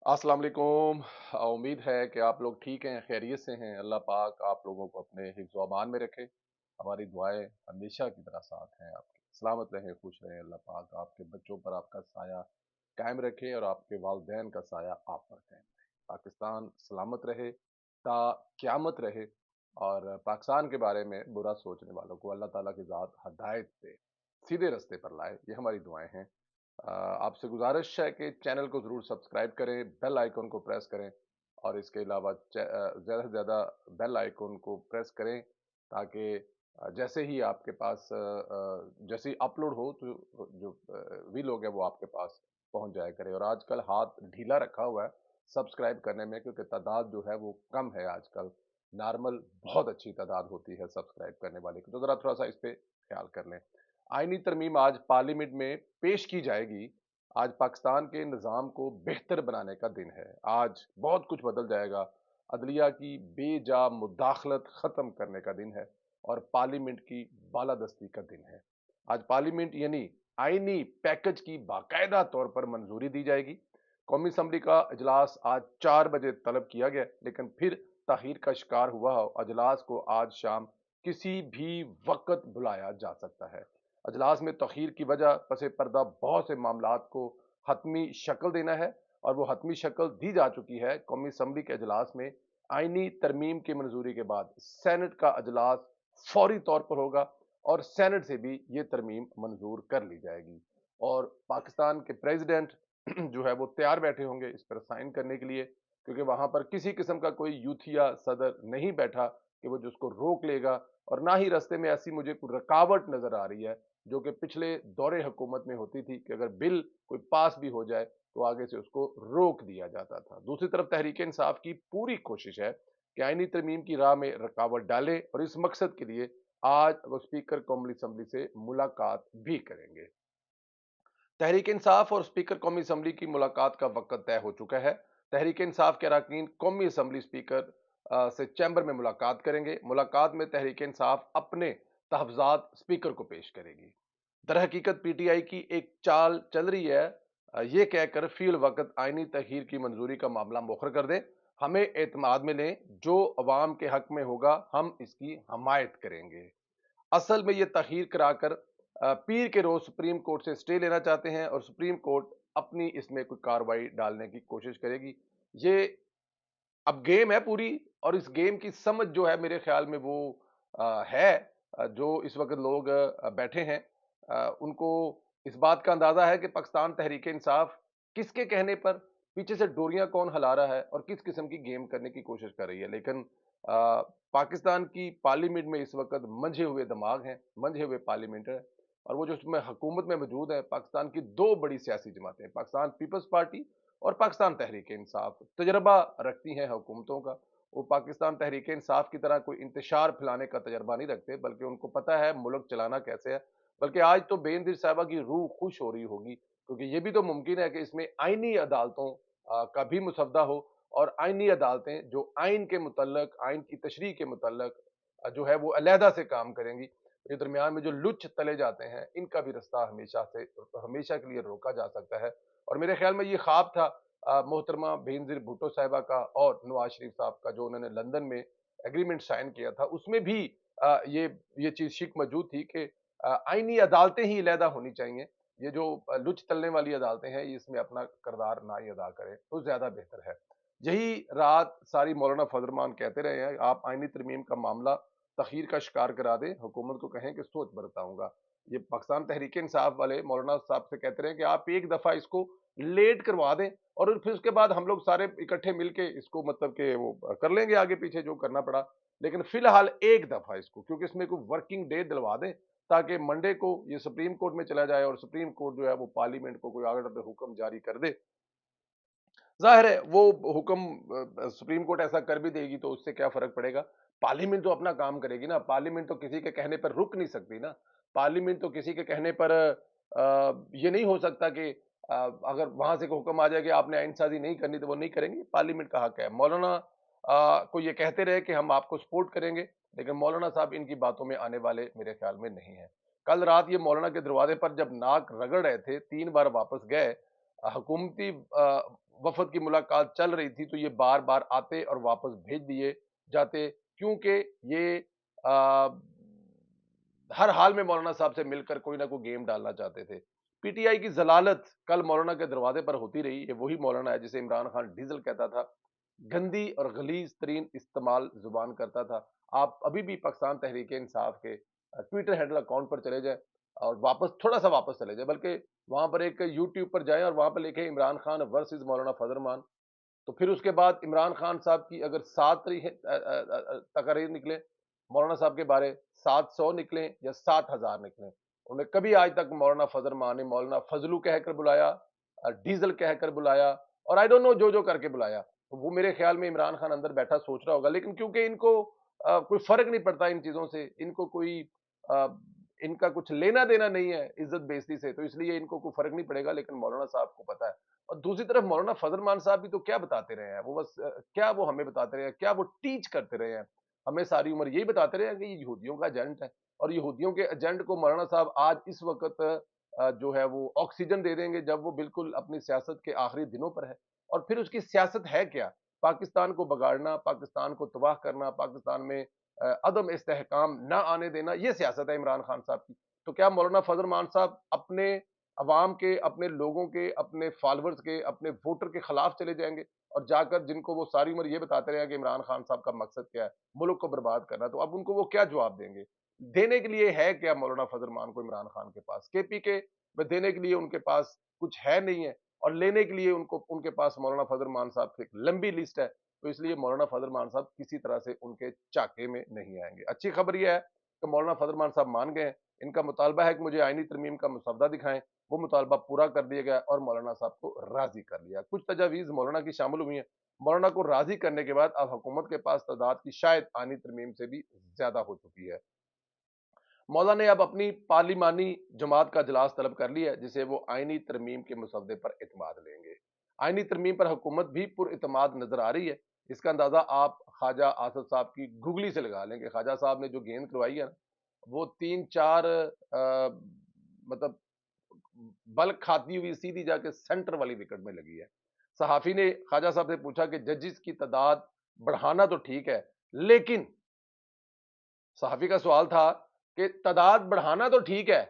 अस्सलाम वालेकुम। उम्मीद है कि आप लोग ठीक हैं, खैरियत से हैं। अल्लाह पाक आप लोगों को अपने हिफ्ज़ व अमान में रखे। हमारी दुआएं हमेशा की तरह साथ हैं आपके। सलामत रहें, खुश रहें। अल्लाह पाक आपके बच्चों पर आपका साया कायम रखे और आपके वालिदैन का साया आप पर कायम रहे। पाकिस्तान सलामत रहे, ता क़यामत रहे। और पाकिस्तान के बारे में बुरा सोचने वालों को अल्लाह ताला की ज़ात हदायत दे, सीधे रास्ते पर लाए। ये हमारी दुआएं हैं। आपसे गुजारिश है कि चैनल को ज़रूर सब्सक्राइब करें, बेल आइकन को प्रेस करें और इसके अलावा ज़्यादा से ज़्यादा बेल आइकन को प्रेस करें ताकि जैसे ही आपके पास जैसे ही अपलोड हो तो जो वीलॉग है वो आपके पास पहुंच जाया करे। और आजकल हाथ ढीला रखा हुआ है सब्सक्राइब करने में, क्योंकि तादाद जो है वो कम है आजकल। नॉर्मल बहुत अच्छी तादाद होती है सब्सक्राइब करने वाले की, तो ज़रा थोड़ा सा इस पे ख्याल कर लें। आईनी तरमीम आज पार्लियामेंट में पेश की जाएगी। आज पाकिस्तान के निज़ाम को बेहतर बनाने का दिन है। आज बहुत कुछ बदल जाएगा। अदलिया की बेजा मुदाखलत ख़त्म करने का दिन है और पार्लियामेंट की बालादस्ती का दिन है। आज पार्लियामेंट यानी आईनी पैकेज की बाकायदा तौर पर मंजूरी दी जाएगी। कौमी असम्बली का अजलास आज 4 बजे तलब किया गया, लेकिन फिर ताखीर का शिकार हुआ। अजलास को आज शाम किसी भी वक्त बुलाया जा सकता है। अजलास में तखीर की वजह पसे पर्दा बहुत से मामलात को हतमी शक्ल देना है, और वो हतमी शक्ल दी जा चुकी है। कौमी असम्बली के अजलास में आईनी तरमीम की मंजूरी के बाद सेनेट का अजलास फौरी तौर पर होगा और सेनेट से भी ये तरमीम मंजूर कर ली जाएगी। और पाकिस्तान के प्रेसिडेंट जो है वो तैयार बैठे होंगे इस पर साइन करने के लिए, क्योंकि वहां पर किसी किस्म का कोई यूथिया सदर नहीं बैठा कि वो जिसको रोक लेगा। और ना ही रास्ते में ऐसी मुझे कोई रुकावट नजर आ रही है जो कि पिछले दौरे हुकूमत में होती थी कि अगर बिल कोई पास भी हो जाए तो आगे से उसको रोक दिया जाता था। दूसरी तरफ तहरीक इंसाफ की पूरी कोशिश है कि आईनी तरमीम की राह में रुकावट डाले, और इस मकसद के लिए आज वो स्पीकर कौमी असम्बली से मुलाकात भी करेंगे। तहरीक इंसाफ और स्पीकर कौमी असम्बली की मुलाकात का वक्त तय हो चुका है। तहरीक इंसाफ के अरकान कौमी असम्बली स्पीकर से चैम्बर में मुलाकात करेंगे। मुलाकात में तहरीक इंसाफ अपने तहफ़्ज़ात स्पीकर को पेश करेगी। दर हकीकत पीटीआई की एक चाल चल रही है, ये कहकर फील वक्त आईनी तखीर की मंजूरी का मामला मुखर कर दें, हमें एतमाद में लें, जो अवाम के हक में होगा हम इसकी हमायत करेंगे। असल में ये तखीर कराकर पीर के रोज सुप्रीम कोर्ट से स्टे लेना चाहते हैं और सुप्रीम कोर्ट अपनी इसमें कोई कार्रवाई डालने की कोशिश करेगी। ये अब गेम है पूरी, और इस गेम की समझ जो है मेरे ख्याल में वो है। जो इस वक्त लोग बैठे हैं, उनको इस बात का अंदाजा है कि पाकिस्तान तहरीक इंसाफ किसके कहने पर पीछे से डोरियां कौन हिला रहा है और किस किस्म की गेम करने की कोशिश कर रही है। लेकिन पाकिस्तान की पार्लियामेंट में इस वक्त मंझे हुए दिमाग हैं, मंझे हुए पार्लियामेंट है। और वो जो उसमें हुकूमत में मौजूद है, पाकिस्तान की दो बड़ी सियासी जमातें, पाकिस्तान पीपल्स पार्टी और पाकिस्तान तहरीक इंसाफ, तजर्बा रखती हैं हुकूमतों का। वो पाकिस्तान तहरीक इंसाफ की तरह कोई इंतशार फैलाने का तजर्बा नहीं रखते, बल्कि उनको पता है मुल्क चलाना कैसे है। बल्कि आज तो बेनज़ीर साहिबा की रूह खुश हो रही होगी, क्योंकि ये भी तो मुमकिन है कि इसमें आईनी अदालतों का भी मुसवदा हो, और आईनी अदालतें जो आइन के मुतल्लक, आइन की तशरीह के मुतल्लक जो है वो अलहदा से काम करेंगी। ये दरमियान में जो लुच तले जाते हैं, इनका भी रास्ता हमेशा से हमेशा के लिए रोका जा सकता है। और मेरे ख्याल में ये ख्वाब था मोहतरमा बेनज़ीर भुट्टो साहिबा का और नवाज शरीफ साहब का, जो उन्होंने लंदन में एग्रीमेंट साइन किया था, उसमें भी ये चीज शिक मौजूद थी कि आईनी अदालतें ही अलहदा होनी चाहिए। ये जो लुच तलने वाली अदालतें हैं, ये इसमें अपना किरदार ना ही अदा करें तो ज्यादा बेहतर है। यही रात सारी मौलाना फजल रहमान कहते रहे हैं, आप आईनी तरमीम का मामला तखीर का शिकार करा दें, हुकूमत को कहें कि सोच बरताऊंगा। ये पाकिस्तान तहरीक इंसाफ वाले मौलाना साहब से कहते रहे कि आप एक दफा इसको लेट करवा दें, और फिर उसके बाद हम लोग सारे इकट्ठे मिलके इसको मतलब कि वो कर लेंगे आगे पीछे जो करना पड़ा। लेकिन फिलहाल एक दफा इसको, क्योंकि इसमें कोई वर्किंग डे दिलवा दें, ताकि मंडे को ये सुप्रीम कोर्ट में चला जाए और सुप्रीम कोर्ट जो है वो पार्लियामेंट को कोई आर्डर हुक्म जारी कर दे। ज़ाहिर है वो हुक्म सुप्रीम कोर्ट ऐसा कर भी देगी तो उससे क्या फ़र्क पड़ेगा? पार्लियामेंट तो अपना काम करेगी ना, पार्लियामेंट तो किसी के कहने पर रुक नहीं सकती ना। पार्लियामेंट तो किसी के कहने पर ये नहीं हो सकता कि अगर वहाँ से कोई हुक्म आ जाए कि आपने आइनसाज़ी नहीं करनी तो वो नहीं करेंगे, पार्लियामेंट का हक है। मौलाना को ये कहते रहे कि हम आपको सपोर्ट करेंगे, लेकिन मौलाना साहब इनकी बातों में आने वाले मेरे ख़्याल में नहीं हैं। कल रात ये मौलाना के दरवाज़े पर जब नाक रगड़ रहे थे, 3 बार वापस गए। हुकूमती वफद की मुलाकात चल रही थी तो ये बार बार आते और वापस भेज दिए जाते, क्योंकि ये आ, हर हाल में मौलाना साहब से मिलकर कोई ना कोई गेम डालना चाहते थे। पीटीआई की जलालत कल मौलाना के दरवाजे पर होती रही। ये वही मौलाना है जिसे इमरान खान डीजल कहता था, गंदी और गलीज तरीन इस्तेमाल जुबान करता था। आप अभी भी पाकिस्तान तहरीक इंसाफ के ट्विटर हैंडल अकाउंट पर चले जाए और वापस थोड़ा सा वापस चले जाए, बल्कि वहां पर एक यूट्यूब पर जाएं और वहां पर लिखे इमरान खान वर्सेस मौलाना फजल, तो फिर उसके बाद इमरान खान साहब की अगर 7 तकरीर निकले मौलाना साहब के बारे, 700 निकले या 7,000 निकले, उन्हें कभी आज तक मौलाना फजल मान ने मौलाना फजलू कहकर बुलाया, डीजल कहकर बुलाया, और आई डोंट नो जो जो करके बुलाया। तो वो मेरे ख्याल में इमरान खान अंदर बैठा सोच रहा होगा, लेकिन क्योंकि इनको कोई फर्क नहीं पड़ता इन चीजों से, इनको कोई अ, इनका कुछ लेना देना नहीं है इज्जत बेइज्जती से, तो इसलिए इनको कोई फर्क नहीं पड़ेगा, लेकिन मौलाना साहब को पता है। और दूसरी तरफ मौलाना फजल मान साहब भी तो क्या बताते रहे हैं, वो बस क्या वो हमें बताते रहे हैं, क्या वो टीच करते रहे हैं हमें सारी उम्र, यही बताते रहे हैं कि ये यहूदियों का एजेंट है, और यहूदियों के एजेंट को मौलाना साहब आज इस वक्त जो है वो ऑक्सीजन दे देंगे जब वो बिल्कुल अपनी सियासत के आखिरी दिनों पर है। और फिर उसकी सियासत है क्या? पाकिस्तान को बगाड़ना, पाकिस्तान को तबाह करना, पाकिस्तान में अदम इस्तेहकाम ना आने देना, ये सियासत है इमरान खान साहब की। तो क्या मौलाना फजल मान साहब अपने अवाम के, अपने लोगों के, अपने फॉलोअर्स के, अपने वोटर के खिलाफ चले जाएंगे और जाकर जिनको वो सारी उम्र ये बताते रहे कि इमरान खान साहब का मकसद क्या है, मुल्क को बर्बाद करना, तो अब उनको वो क्या जवाब देंगे? देने के लिए है क्या मौलाना फजल मान को इमरान खान के पास? केपी के में देने के लिए उनके पास कुछ है नहीं है, और लेने के लिए उनको उनके पास मौलाना फजल मान साहब की एक लंबी लिस्ट है। तो इसलिए मौलाना फजल मान साहब किसी तरह से उनके चाके में नहीं आएंगे। अच्छी खबर यह है कि मौलाना फजल मान साहब मान गए हैं। इनका मुतालबा है कि मुझे आईनी तरमीम का मसौदा दिखाएं, वो मुतालबा पूरा कर दिया गया और मौलाना साहब को राजी कर लिया। कुछ तजावीज़ मौलाना की शामिल हुई हैं। मौलाना को राजी करने के बाद अब हुकूमत के पास तादाद की शायद आईनी तरमीम से भी ज्यादा हो चुकी है। मौला ने अब अपनी पार्लिमानी जमात का इजलास तलब कर लिया है, जिसे वो आईनी तरमीम के मसौदे पर इतमाद लेंगे। आईनी तरमीम पर हुकूमत भी पुरइतमाद नजर आ रही है। इसका अंदाजा आप ख्वाजा आसद साहब की गुगली से लगा लेंगे। ख्वाजा साहब ने जो गेंद करवाई है ना, वो 3-4 मतलब बल खाती हुई सीधी जाके सेंटर वाली विकेट में लगी है। सहाफी ने ख्वाजा साहब से पूछा कि जजिस की तादाद बढ़ाना तो ठीक है, लेकिन सहाफी का सवाल था कि तादाद बढ़ाना तो ठीक है,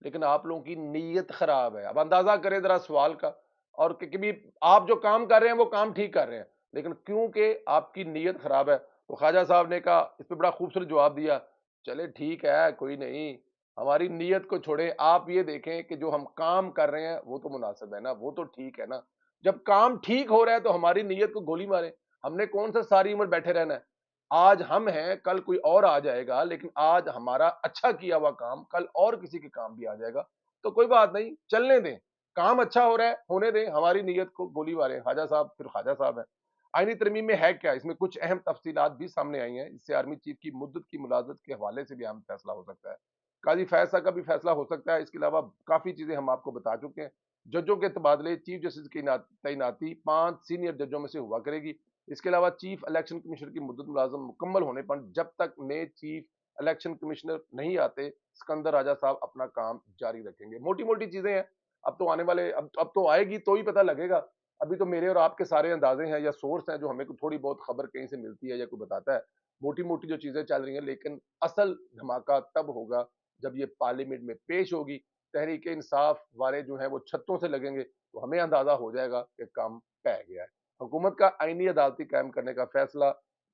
लेकिन आप लोगों की नीयत खराब है। अब अंदाजा करें जरा सवाल का, और कि भी आप जो काम कर रहे हैं वो काम ठीक कर रहे हैं, लेकिन क्योंकि आपकी नीयत खराब है। तो ख्वाजा साहब ने कहा, इस पे बड़ा खूबसूरत जवाब दिया, चले ठीक है कोई नहीं, हमारी नीयत को छोड़े, आप ये देखें कि जो हम काम कर रहे हैं वो तो मुनासिब है ना, वो तो ठीक है ना। जब काम ठीक हो रहा है तो हमारी नीयत को गोली मारे, हमने कौन सा सारी उम्र बैठे रहना है। आज हम हैं, कल कोई और आ जाएगा, लेकिन आज हमारा अच्छा किया हुआ काम कल और किसी के काम भी आ जाएगा। तो कोई बात नहीं, चलने दें, काम अच्छा हो रहा है, होने दें, हमारी नीयत को गोली मारे। ख्वाजा साहब फिर ख्वाजा साहब है। आईनी तरमीम में है क्या? इसमें कुछ अहम तफसीलात भी सामने आई हैं। इससे आर्मी चीफ की मुद्दत की मुलाजत के हवाले से भी अहम फैसला हो सकता है। काजी फैज साहब का भी फैसला हो सकता है। इसके अलावा काफी चीजें हम आपको बता चुके हैं। जजों के तबादले, चीफ जस्टिस की तैनाती 5 सीनियर जजों में से हुआ करेगी। इसके अलावा चीफ इलेक्शन कमिश्नर की मुद्दत मुलाजम मुकम्मल होने पर जब तक नए चीफ इलेक्शन कमिश्नर नहीं आते, सिकंदर राजा साहब अपना काम जारी रखेंगे। मोटी मोटी चीजें हैं। अब तो आने वाले, अब तो आएगी तो ही पता लगेगा। अभी तो मेरे और आपके सारे अंदाजे हैं या सोर्स हैं जो हमें थोड़ी बहुत खबर कहीं से मिलती है या कोई बताता है। मोटी मोटी जो चीजें चल रही हैं, लेकिन असल धमाका तब होगा जब ये पार्लियामेंट में पेश होगी। तहरीक इंसाफ वाले जो है वो छत्तों से लगेंगे, तो हमें अंदाजा हो जाएगा कि काम पै गया है। हुकूमत का आईनी अदालती कायम करने का फैसला,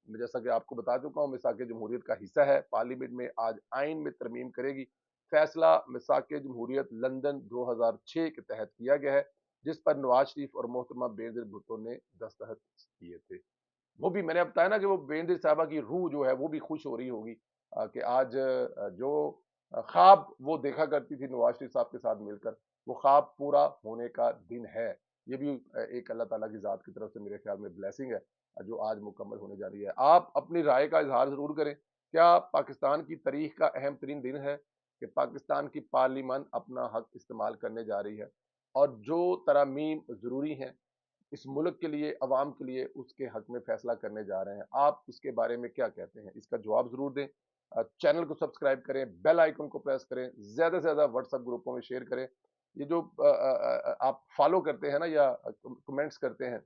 जैसा कि आपको बता चुका हूँ, मिसाक जमहूरियत का हिस्सा है। पार्लियामेंट में आज आइन में तरमीम करेगी। फैसला मिसाक जमहूरियत लंदन 2006 के तहत किया गया है, जिस पर नवाज शरीफ और मोहतरमा बेनजीर भुट्टो ने दस्तखत किए थे। वो भी मैंने बताया ना कि वो बेनजीर साहबा की रूह जो है वो भी खुश हो रही होगी कि आज जो ख्वाब वो देखा करती थी नवाज शरीफ साहब के साथ मिलकर, वो ख्वाब पूरा होने का दिन है। ये भी एक अल्लाह ताला की ज़ात की तरफ से मेरे ख्याल में ब्लेसिंग है जो आज मुकम्मल होने जा रही है। आप अपनी राय का इजहार ज़रूर करें। क्या पाकिस्तान की तारीख का अहम तरीन दिन है कि पाकिस्तान की पार्लियामान अपना हक इस्तेमाल करने जा रही है, और जो तरामीम ज़रूरी हैं इस मुल्क के लिए, अवाम के लिए, उसके हक में फैसला करने जा रहे हैं। आप इसके बारे में क्या कहते हैं? इसका जवाब ज़रूर दें। चैनल को सब्सक्राइब करें, बेल आइकन को प्रेस करें, ज़्यादा से ज़्यादा व्हाट्सएप ग्रुपों में शेयर करें, یہ جو آپ فالو کرتے ہیں نا یا کمنٹس کرتے ہیں،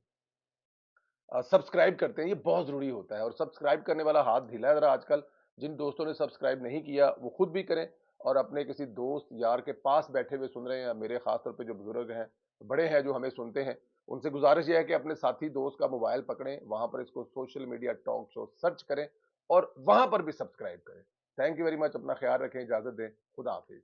سبسکرائب کرتے ہیں، یہ بہت ضروری ہوتا ہے، اور سبسکرائب کرنے والا ہاتھ ڈھیلا ہے ذرا آج کل. جن دوستوں نے سبسکرائب نہیں کیا وہ خود بھی کریں، اور اپنے کسی دوست یار کے پاس بیٹھے ہوئے سن رہے ہیں، میرے خاص طور پہ جو بزرگ ہیں، بڑے ہیں جو ہمیں سنتے ہیں، ان سے گزارش یہ ہے کہ اپنے ساتھی دوست کا موبائل پکڑیں، وہاں پر اس کو social media talk show search کریں، اور وہاں پر بھی سبسکرائب کریں. Thank you very much. اپنا خیال رکھیں، اجازت دیں. خدا حافظ.